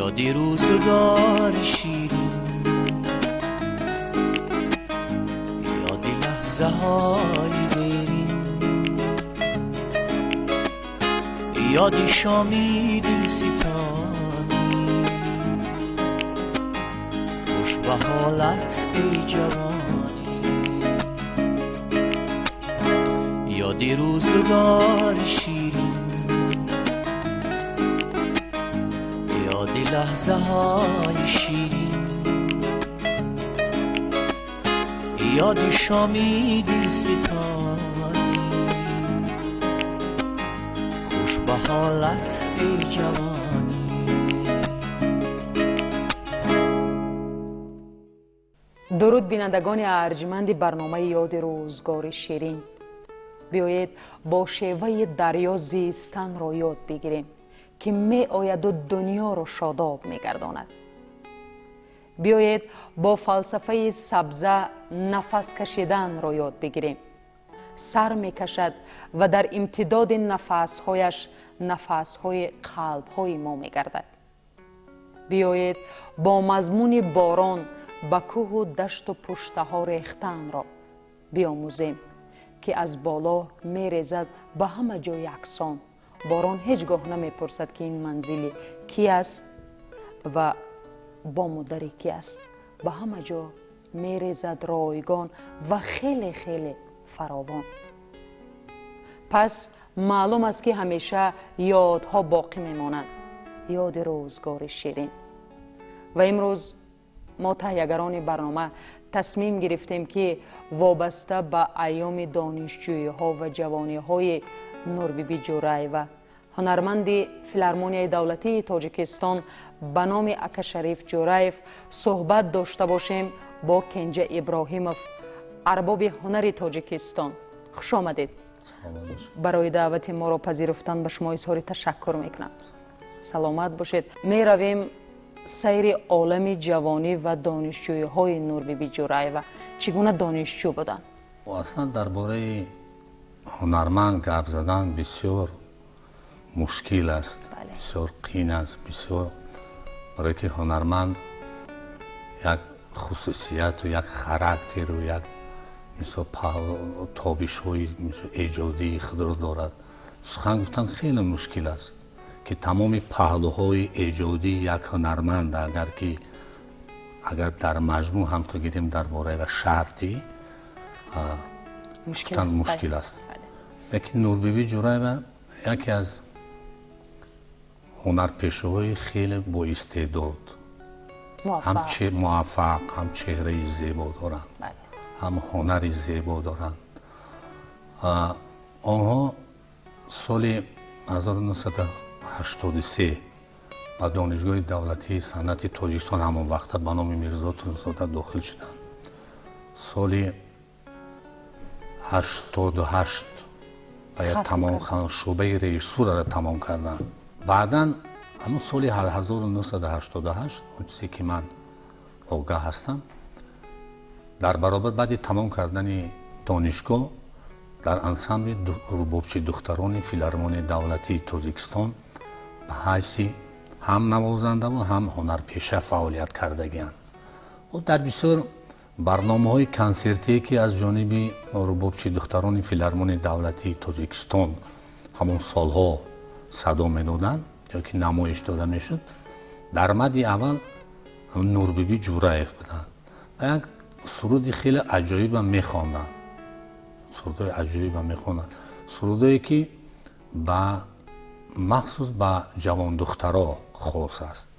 یادی روزگار شیرین، یادی لحظه های دیرین، یادی شامی دل ستانی، خوش به حالت ای جوانی. یادی روزگار شیرین، یادی لحظه های شیرین، یادی شامی دل ستانی، خوش به حالت ای جوانی. درود بینندگان ارجمند برنامه یاد روزگار شیرین. بیایید با شیوه دریا زیستن را یاد بگیریم که می آید و دنیا را شاداب می گرداند. بیایید با فلسفه سبزه نفس کشیدن را یاد بگیریم. سر می کشد و در امتداد نفسهایش نفسهای قلبهای ما می گردد. بیایید با مضمون باران به کوه و دشت و پشته ها ریختن را بیاموزیم که از بالا می ریزد به همه جای یکسان. باران هیچگاه نمی پرسد که این منزل کی است و با مدری کی است. به همه جا می ریزد رایگان و خیلی خیلی فراوان. پس معلوم است که همیشه یادها باقی می مانند، یاد روزگار شیرین. و امروز ما تهیه‌گران برنامه تصمیم گرفتیم که وابسته به ایام دانشجویی ها و جوانی های نوربیبی جورایوا، هنرمند فیلارمونیای دولتی تاجیکستان به نام اکا شریف جورایف، صحبت داشته باشیم با کنجه ابراهیموف، ارباب هنر تاجیکستان. خوش آمدید. برای دعوت ما را پذیرفتن به شما اظهار تشکر میکنم. سلامت باشید. می رویم سیر عالم جوانی و دانشجویی های نوربیبی جورایوا. چگونه دانشجو بودند؟ اصلا درباره هنرمند گپ زدن بسیار مشکل است. بسیار قین است. بسیار برای که هنرمند یک خصوصیت و یک خاراکتر و یک مثل تابش های ایجادی خود را دارد. سخن گفتن خیلی مشکل است که تمام پهلوهای ایجادی یک هنرمند اگر در مجموع هم تو گیریم درباره و شرطی مشکل است. لیکن نوربیبی جورایوا یکی از هنرپیشه‌های خیلی با استعداد، هم موفق، هم چهره زیبا دارند، هم هنر زیبا دارند. آنها سال 1983 به دانشگاه دولتی صنعت تاجیکستان همون وقت به نام میرزا تونسزاده داخل شدند. سال 88 باید تمام کردن، شعبه رئیسور را تمام کردن. بعداً همون سال 1988 اون چیزی که من آگاه هستم، در برابر بعد تمام کردن دانشگاه در انسامبل ربابچی دختران فیلارمونی دولتی تاجیکستان به حیث هم نوازنده و هم هنرپیشه فعالیت کردگی‌اند. و در بسیار برنامه‌های کنسرتی که از جانب ربابچی دختران فیلارمونی دولتی تاجیکستان همون سالها صدا می‌دادند یا که نمایش داده میشد، در مد اول نوربیبی جورایف بودند و یک سرودی خیلی عجایب می‌خواندند. سرودهای عجایب می‌خواندند، سرودهایی که مخصوص به جوان دخترها خاص است.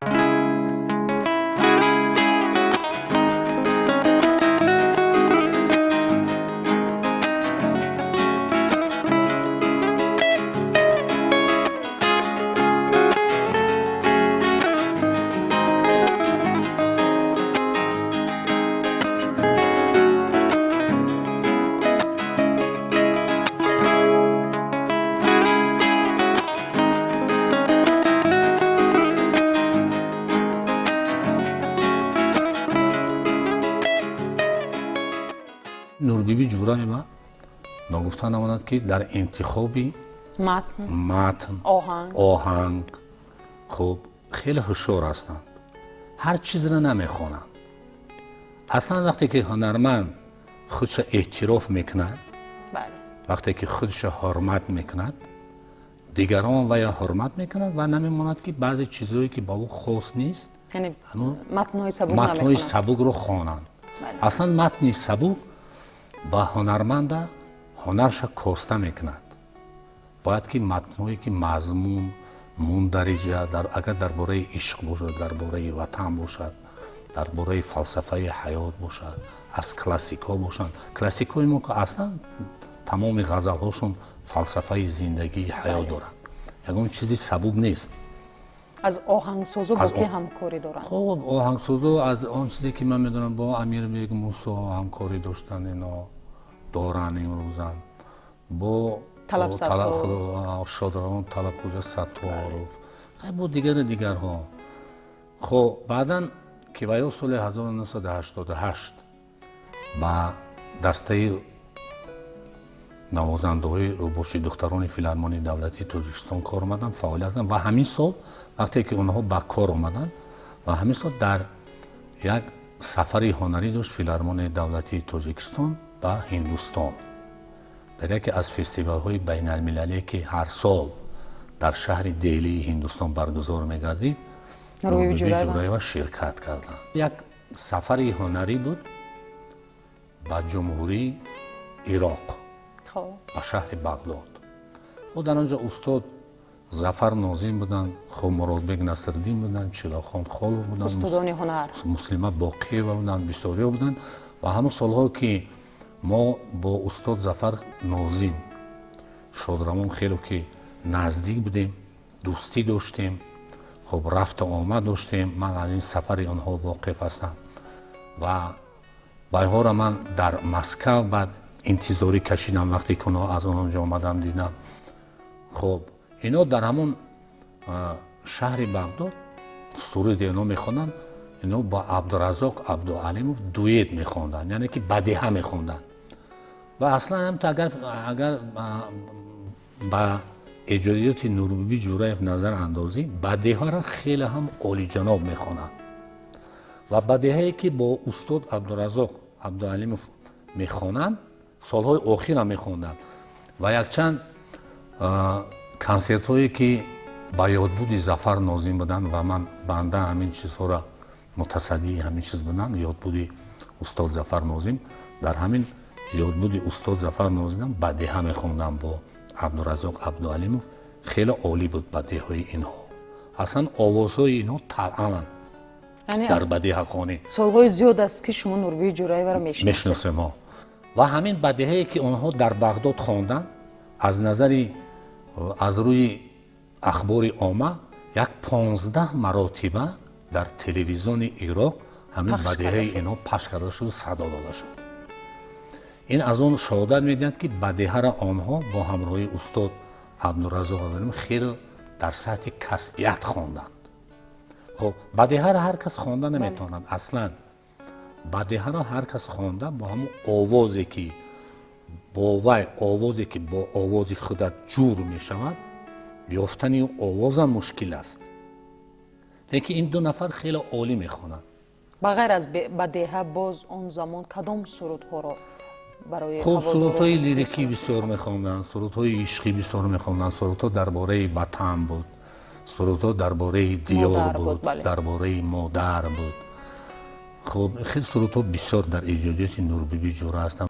نوربیبی جورایوا نگفته نماند که در انتخاب متن، آهنگ خب خیلی هوشیار هستند. هر چیز را نمیخوانند. اصلا وقتی که هنرمند خودش اعتراف میکند، وقتی که خودش حرمت میکند، دیگران و یا حرمت میکند و نمیماند که بعضی چیزهایی که با او خاص نیست، یعنی متن‌های سبک رو خوانند. اصلا متن سبک با هنرمند هنرش کاسته میکند. باید که متن‌هایی که مضمون مندرجه، اگر درباره عشق باشد، درباره وطن باشد، درباره فلسفه حیات باشد، از کلاسیک‌ها باشند. کلاسیک‌های ما که اصلا تمام غزل‌هاشون فلسفه زندگی حیات دارند. یگان چیزی سبک نیست. از آهنگسازا با کی همکاری دارن؟ خب آهنگسازا از آن چیزی که من میدونم با امیر بیگ موسی همکاری داشتن، اینا دارن این روزن. با شادروان طلب خوجا ستارов، خیلی با دیگرها. خب بعداً که سال 1988 با دسته نوازنده‌های روبوشی دختران فیلارمونی دولتی تاجیکستان کار آمدن، فعالیت کردن و همین سال وقتی که اونها به کار آمدن و همین سال در یک سفری هنری داشت فیلارمونی دولتی تاجیکستان به هندوستان، در یکی از فستیوال‌های بین المللی که هر سال در شهر دهلی هندوستان برگزار می‌گردید، نوربی جورایوا شرکت کردند. یک سفری هنری بود به جمهوری عراق، به شهر بغداد. خود در آنجا استاد ظفر ناظم بودن، خب مراد بیگ نصرالدین بودن، چراغخان خالو بودن، استادان هنر، مسلمه باقیه بودن، بسیاری بودن. و همون سالها که ما با استاد ظفر ناظم شادروان خیلی که نزدیک بودیم، دوستی داشتیم، خب رفت و آمد داشتیم. من از این سفر آنها واقف هستم و بایها را من در مسکو بعد انتظاری کشیدم. وقتی که از آنجا آمدم دیدم خب اینا در همون شهر بغداد سرود اینا میخوندن. اینا با عبدالرزاق عبدالعلیموف دویت میخوندن، یعنی که بدیهه میخوندن. و اصلا هم اگر با اجرایات نوربی جورایف نظر اندازی، بدیهه را خیلی هم عالی جناب میخوانند و بدیهایی که با استاد عبدالرزاق عبدالعلیموف میخوانند سالهای آخر هم میخوندند و یک چند کنسرت هایی که با یادبود ظفر ناظم بودن و من بنده همین چیزها را متصدی همین چیز بودم. یادبود استاد ظفر ناظم، در همین یادبود استاد ظفر ناظم بدیهه میخوندم با عبدالرزاق عبدالعلیموف. خیلی عالی بود بدیهه های اینها. اصلا آوازهای اینها طلعاً در بدیهه خوانی. سالهای زیاد است که شما نوربی جورایوا را میشناسید. و همین بدیهه‌ای که آنها در بغداد خواندن از روی اخبار عامه یک 15 مراتبه در تلویزیون عراق همین بدیهه اینها پخش کرده شد و صدا داده شد. این از اون شهادت میدهد که بدیهه را آنها با همراهی استاد عبدالرزاق عبدالعلیموف خیلی در سطح کسبیت خواندند. خب بدیهه را هر کس خوانده نمیتواند. اصلا بدیهه را هر کس خوانده با همون آوازی که با آواز خودت جور می شود، یافتن این آواز هم مشکل است. لیکن این دو نفر خیلی عالی می خوانند. بغیر از بدیهه باز اون زمان کدام سرودها را برای خب سرودهای لیریکی بسیار می خواندن، سرودهای عشقی بسیار می خواندن، سرودها درباره وطن بود، سرودها درباره دیار بود، درباره مادر بود. خب خیلی سرودها بسیار در ایجادیات نوربی جوره هستند.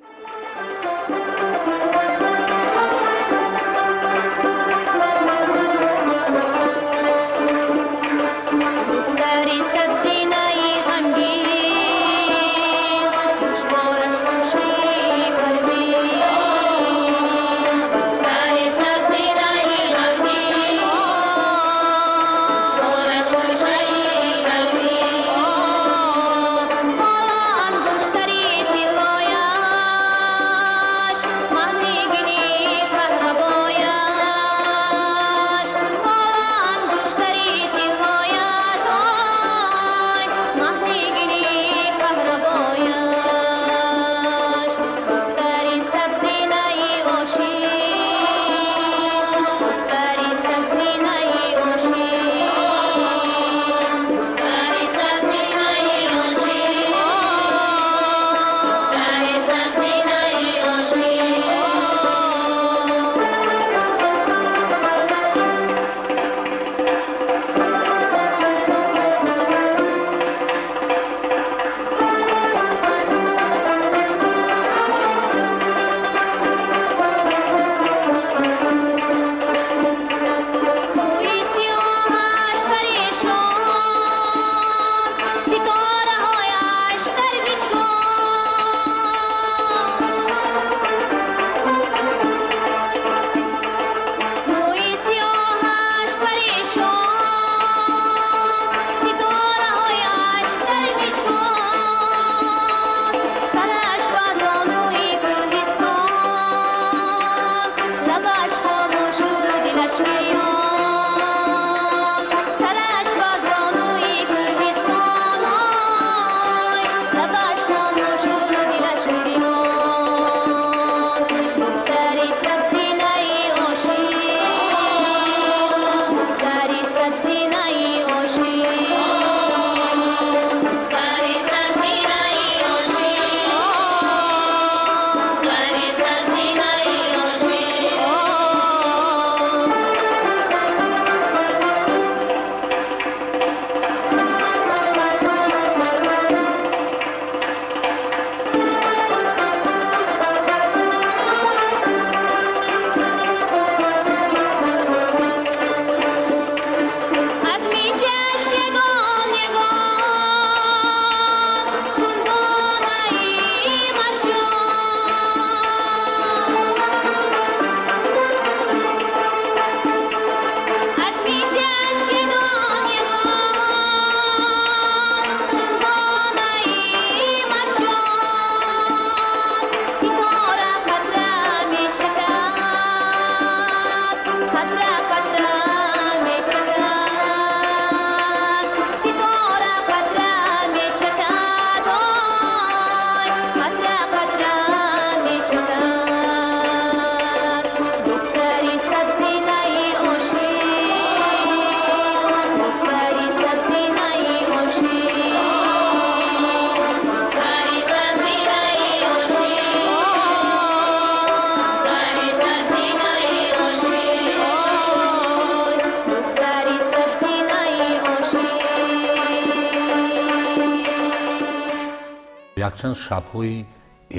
якчанд шабҳои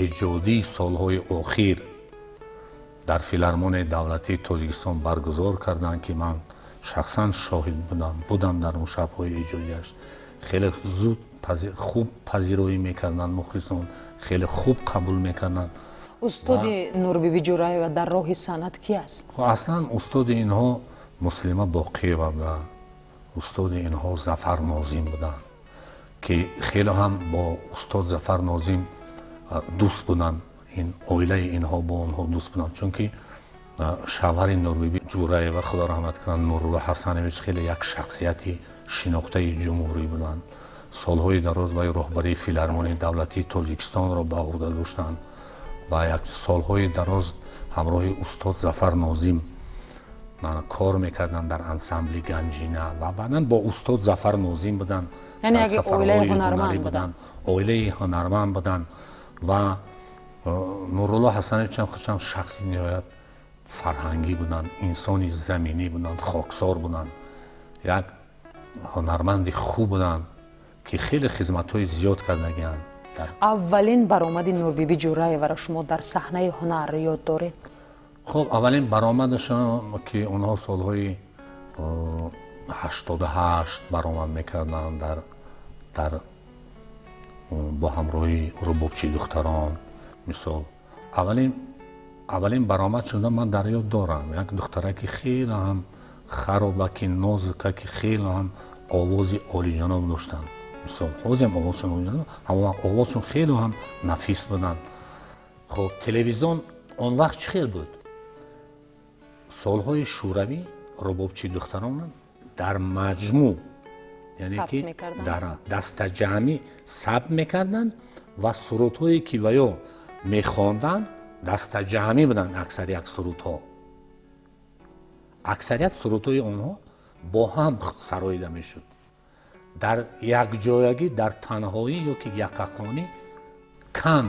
эҷодии солҳои охир дар филармонияи давлатии тоҷикистон баргузор карданд ки ман шахсан шоҳид будам дар он шабҳои эҷодияш. хеле зуд хуб пазироӣ мекарданд мухлисон, хеле хуб қабул мекарданд. устоди нурбиби ҷураева дар роҳи санъат ки аст? аслан устоди инҳо муслима боқиева буданд, устоди инҳо зафар нозим буданд ки хеле ҳам бо устод зафар нозим дӯст буданд. ин оилаи инҳо бо онҳо дӯст буданд, чунки шавҳари нурбиби ҷураева худо раҳмат кунад Нурулло Ҳасанович хеле як шахсияти шинохтаи ҷумҳурӣ буданд. солҳои дароз вай роҳбарии филармонияи давлатии тоҷикистонро ба уҳда доштанд ва як солҳои дароз ҳамроҳи устод зафар нозим кор мекарданд дар ансамбли Ганҷина ва баъдан бо устод зафар нозим буданд. яъне як оилаи ҳунарманд буданд, оилаи ҳунарманд буданд ва Нурулло Ҳасанович ҳам худшам шахси ниҳоят фарҳангӣ буданд, инсони заминӣ буданд, хоксор буданд, як ҳунарманди хуб буданд ки хеле хизматҳои зиёд кардагианд. аввалин баромади Нурбиби ҷураеваро шумо дар саҳнаи ҳунар ёд доред? хуб аввалин баромадашон ки онҳо солҳои 88 баромад мекарданд дар бо ҳамроҳи рубобчии духтарон. мисол аввалин баромад шуда ман дар ёд дорам як духтараки хеле ҳам хароба ки нозука ки хеле ҳам овози олиҷаноб доштанд. мисол ҳозирам овозшон олиҷаноб, ҳама овозшон хеле ҳам нафис буданд. хуб телевизион он вақт чӣ хел буд? солҳои шӯравӣ рубобчии духтарон дар маҷмӯъ яъне ки дар дастаҷамъӣ сабт мекарданд ва сурудҳое ки ваё мехонданд дастаҷамъӣ буданд. аксарият сурудҳои онҳо бо ҳам сароида мешуд. дар якҷоягӣ дар танҳоӣ ё ки якахонӣ кам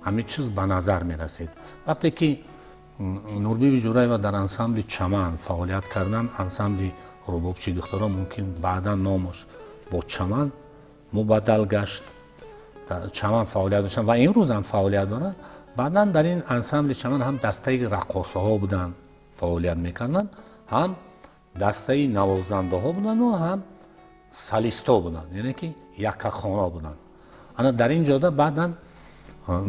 ҳамин чиз ба назар мерасид. вақте ки Нурбиби ҷураева дар ансамбли Чаман фаъолият карданд, ансамбли рубобчии духтарон мумкин баъдан номаш бо Чаман мубаддал гашт. Чаман фаъолият доштанд ва имрӯз ҳам фаъолият доранд. баъдан дар ин ансамбли Чаман ҳам дастаи раққосаҳо буданд, фаъолият мекарданд, ҳам дастаи навозандаҳо буданд ва ҳам солистҳо буданд, яъне ки якахона буданд. ана дар ин ҷода баъдан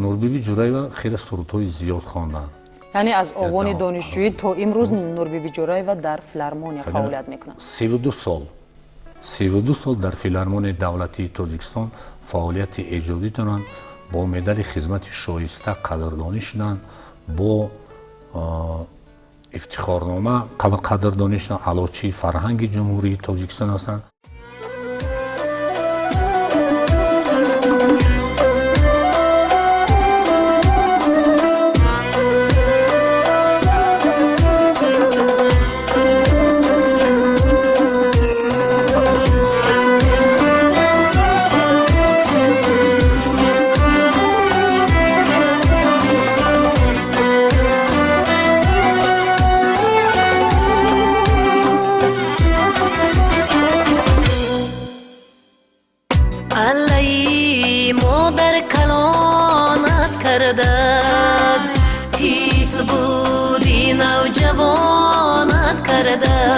Нурбиби ҷураева хеле сурудҳои зиёд хонданд. яъне аз овони донишҷӯӣ то имрӯз Нурбиби ҷураева дар филармония фаъолият мекунад. 32 сол дар филармонияи давлатии Тоҷикистон фаъолияти эҷодӣ доранд. бо медали хизмати шоиста қадрдонӣ шуданд, бо ифтихорнома қадрдонӣ шуданд, аълочии фарҳанги ҷумҳурии Тоҷикистон ҳастанд.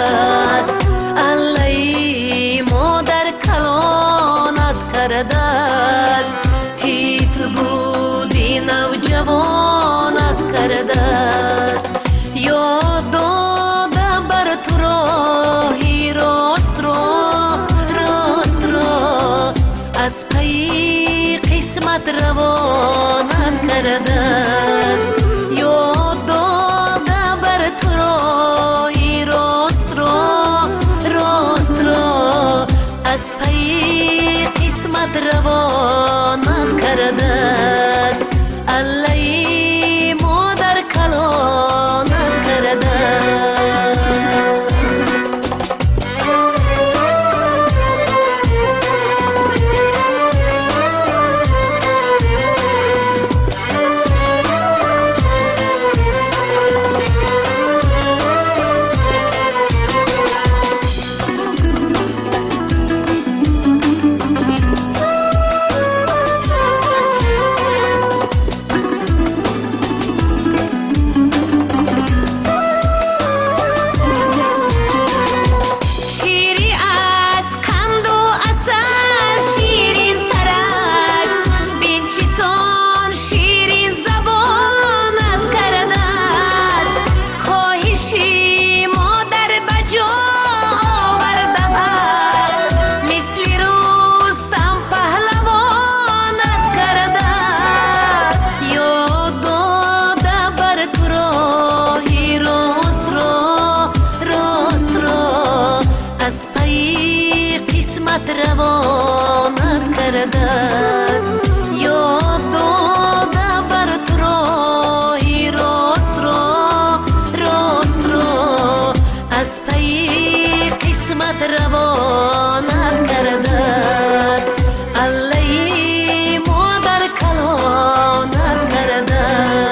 است اللهی مادر کلانت کرده است طفل بودی نوجوانت کرده است یاد داده بر تو راهی راست را از پی قسمت روانت کرده است یاد داده بر تو راهی راست را از پی قسمت روانت کرده است اللهی مادر کلانت کرده است از پی قسمت روانت کرده است یاد داده بر تو راهی راست را از پی قسمت روانت کرده است اللهی مادر کلانت کرده است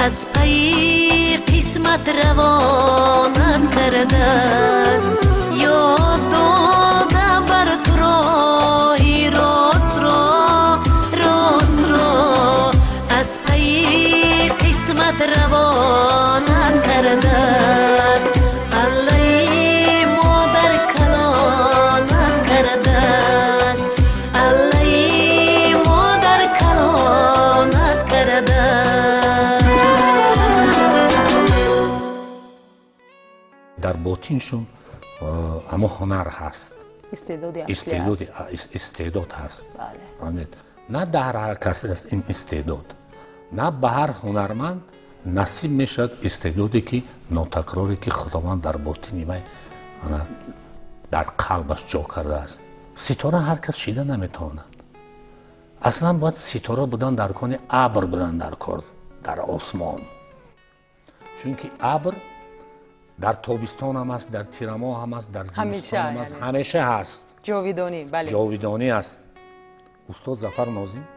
از پی قسمت روانت کرده است یاد داده بر تو راهی راست را از پی قسمت روانت کرده است اللهی مادر کلانت کرده است اللهی مادر کلانت کرده است در باطنشون اما هنر هست استعداد هست بله. نه در هر کس است این استعداد نه به هر هنرمند نصیب میشد استعدادی که ناتکراری که خداوند در باطنی وی در قلبش جا کرده است ستاره هر کس شیده نمیتواند اصلا باید ستاره بودن در کن ابر بودن در کار در آسمان چون که ابر در تابستان هم است در تیر ماه هم است در زمستان هم است همیشه هست جاویدانی بله جاویدانی است استاد ظفر ناظم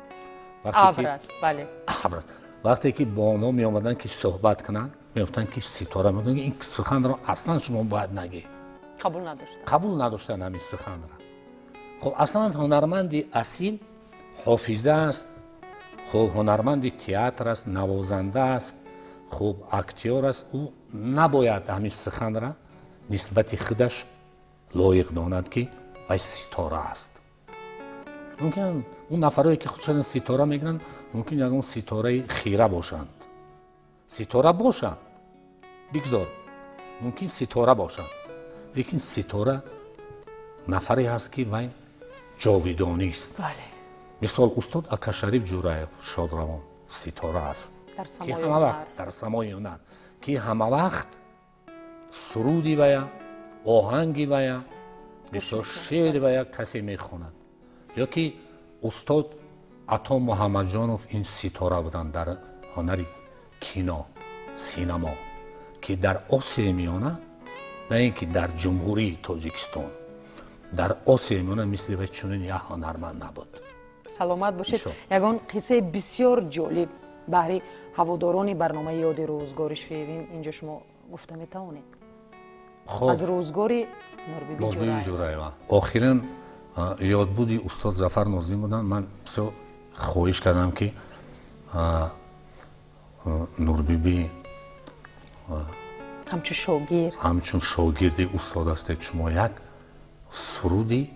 ابر است بله ابر وقتی که با آنها می آمدن که صحبت کنن می گفتن که ستاره میگن این سخن را اصلا شما باید نگی قبول نداشتن همین سخن را خب اصلا هنرمند اصیل حافظه است خب هنرمند تئاتر است نوازنده است خب اکتیور است او نباید همین سخن را نسبت خودش لایق داند که وی ستاره است ممکن اون نفرایی که خودشان ستاره میگن ممکن یکون ستاره خیره باشند ستاره باشند بگذار ممکن ستاره باشد لیکن ستاره نفری هست که وی جاویدانی است. بله. مثال استاد اکاشریف جورایف شادروان ستاره است در که سمای همه هنر. وقت در سمای هنر که همه وقت سرودی ویا آهنگی ویا بسیار شعر ویا کسی میخواند یا که استاد عطا محمد جانوف این ستاره بودند در هنر کینو سینما که در آسیا میانه نه اینکه در جمهوری تاجیکستان در آسیا میانه مثل و چنین یک هنرمند نبود. سلامت باشید. ایشان. یگان قصه بسیار جالب بهری هواداران برنامه یاد روزگار شیرین اینجا شما گفته میتوانید. خب از روزگاری نوربیبی نوربیبی جورایف. جورایف آخرین یادبودی استاد ظفر ناظمی بودن. من بسیار خواهش کردم که نوربیبی همچون شاگرد همچون شاگردی استاد هستید شما یک سرودی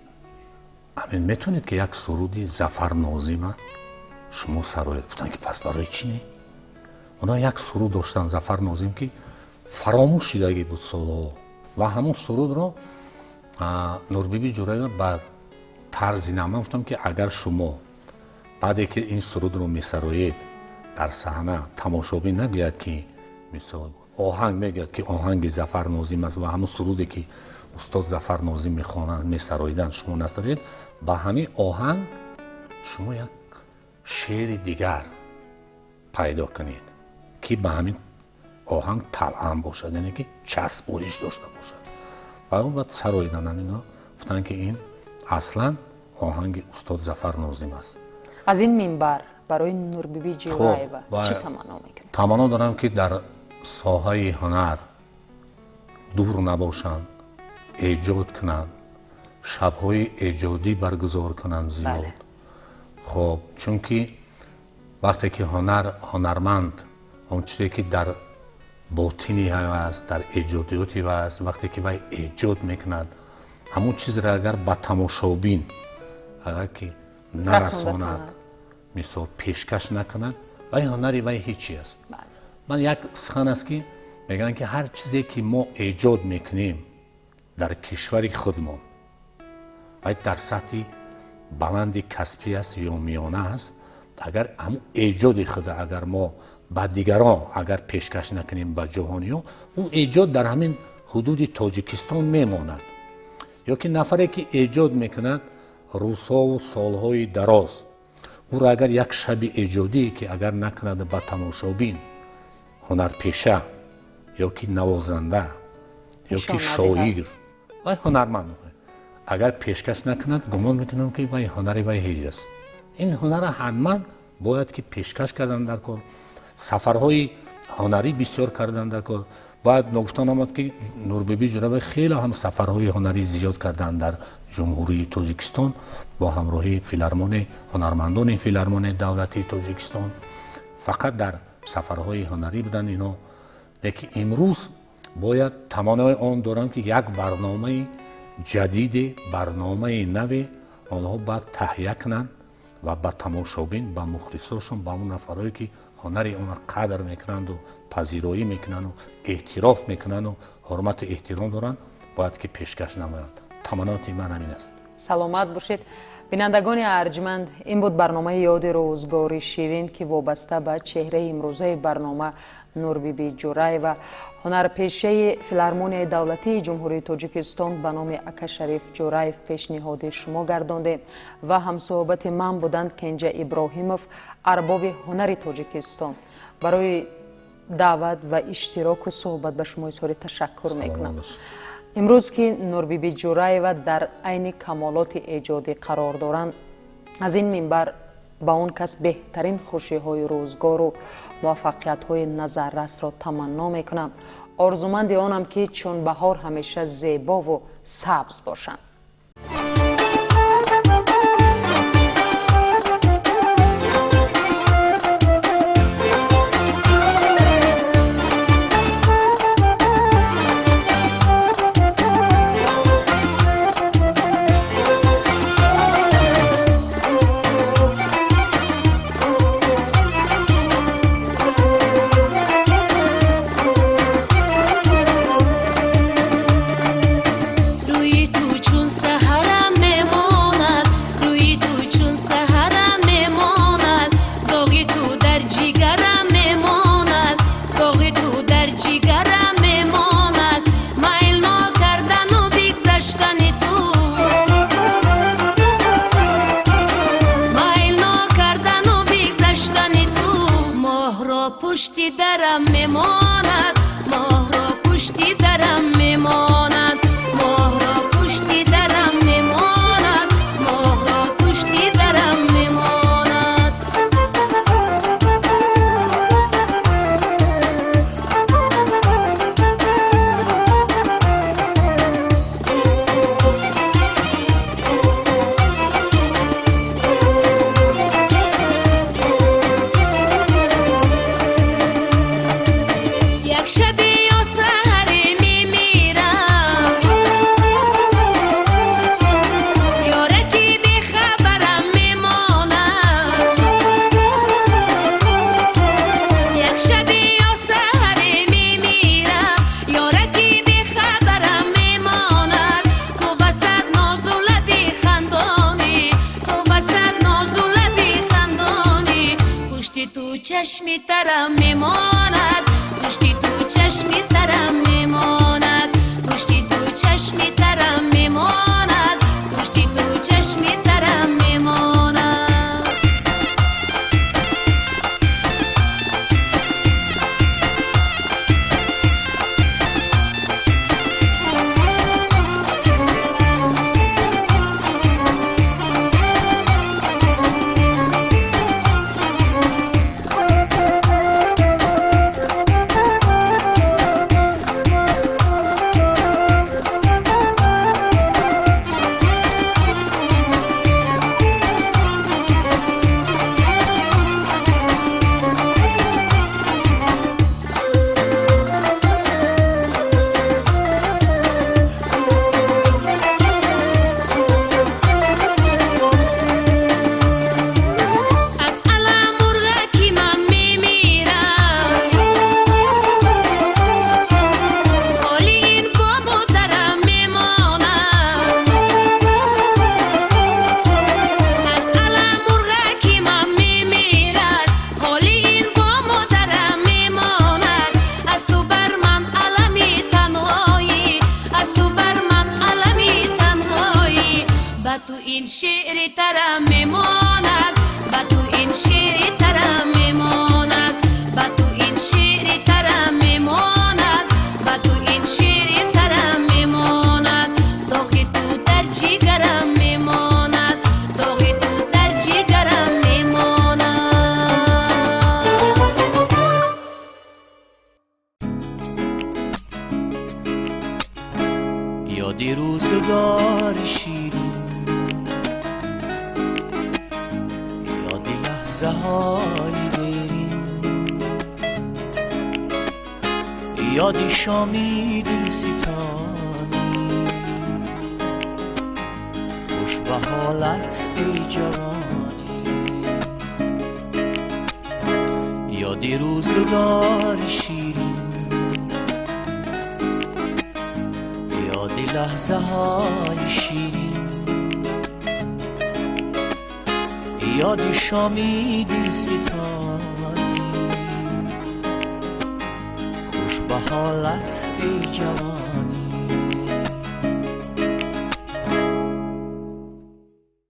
همین میتونید که یک سرودی ظفر ناظم شما سرای گفتن که پس برای چی نه؟ اونا یک سرود داشتن ظفر ناظم که فراموش شدگی بود سالها و همون سرود رو نوربیبی جورایف بعد طرز نامه گفتم که اگر شما بعدی که این سرود رو میسرایید در صحنه تماشابین نگوید که مثال آهنگ میگوید که آهنگ ظفر ناظم است و همون سرودی که استاد ظفر ناظم میخوانند میسراییدن شما نسرایید با همین آهنگ شما یک شعر دیگر پیدا کنید که با همین آهنگ تلعم باشد یعنی که چسبایش داشته باشد و اون بعد سراییدن اینا گفتن که این اصلا آهنگ استاد ظفر ناظم است. از این منبر برای نوربیبی جورایف چی تمنا میکنید؟ تمنا دارم که در ساحه هنر دور نباشند، ایجاد کنند، شب‌های ایجادی برگزار کنند زیاد. بله. خب چون که وقتی که هنرمند اون چیزی که در باطنی هست در ایجادیاتی هست وقتی که وی ایجاد میکند همون چیز را اگر با تماشابین اگر که نرساند مثال پیشکش نکند وی هنری وی هیچی است. بله. من یک سخن است که میگن که هر چیزی که ما ایجاد میکنیم در کشور خودمان و در سطح بلند کسبی است یا میانه است اگر همون ایجاد خود اگر ما با دیگران اگر پیشکش نکنیم با جهانی ها اون ایجاد در همین حدود تاجیکستان میماند یا که نفری که ایجاد میکند روزها و سالهای دراز او را اگر یک شب ایجادی که اگر نکند با تماشابین هنرپیشه یا که نوازنده یا که شاعر و هنرمند اگر پیشکش نکند گمان میکنم که وی هنری وی هیچ است. این هنر حتما باید که پیشکش کردن در کار سفرهای هنری بسیار کردن در کار باید نگفتن آمد که نوربیبی جورایف خیلی هم سفرهای هنری زیاد کردن در جمهوری تاجیکستان با همراهی فیلارمون هنرمندان فیلارمون دولتی تاجیکستان فقط در سفرهای هنری بودن اینا. لیکن امروز باید تمنای آن دارم که یک برنامه جدید برنامه نوی آنها باید تهیه کنند و با تماشابین با مخلصاشون با اون نفرایی که هنری اون قدر میکنند و پذیرایی میکنند و اعتراف میکنند و حرمت احترام دارن باید که پیشکش نمایند. تمنات من همین است. سلامت باشید. بینندگان ارجمند این بود برنامه یاد روزگار شیرین که وابسته به چهره امروزه برنامه نوربیبی جورایف و هنرپیشه فیلارمون دولتی جمهوری تاجیکستان به نام اکاشریف جورایف پیشنهاد شما گردانده و همصحبت من بودند کنجا ابراهیموف ارباب هنر تاجیکستان. برای دعوت و اشتراک و صحبت به شما اظهار تشکر میکنم. امروز که نوربیبی جورایف در عین کمالات ایجادی قرار دارند از این منبر با اون کس بهترین خوشی های روزگار و موفقیت های نظررس را تمنا میکنم. آرزومند آنم که چون بهار همیشه زیبا و سبز باشند. چشمی ترم میماند پشتی تو چشمی ترم میماند پشتی تو چشمی ترم میماند پشتی تو چشمی ترم میماند تو این شعری ترم میماند با تو این شعری ترم میماند با تو این شعری ترم میماند با تو این شعری ترم میماند داغی تو در جیگرم میماند داغی تو در جیگرم میماند یادی روزگار شیرین لحظه های برین یادی شامی دل ستانی خوش به حالت ای جوانی یادی روزگار شیرین یادی لحظه های شیرین یادی شامی دل ستانی خوش به حالت ای جوانی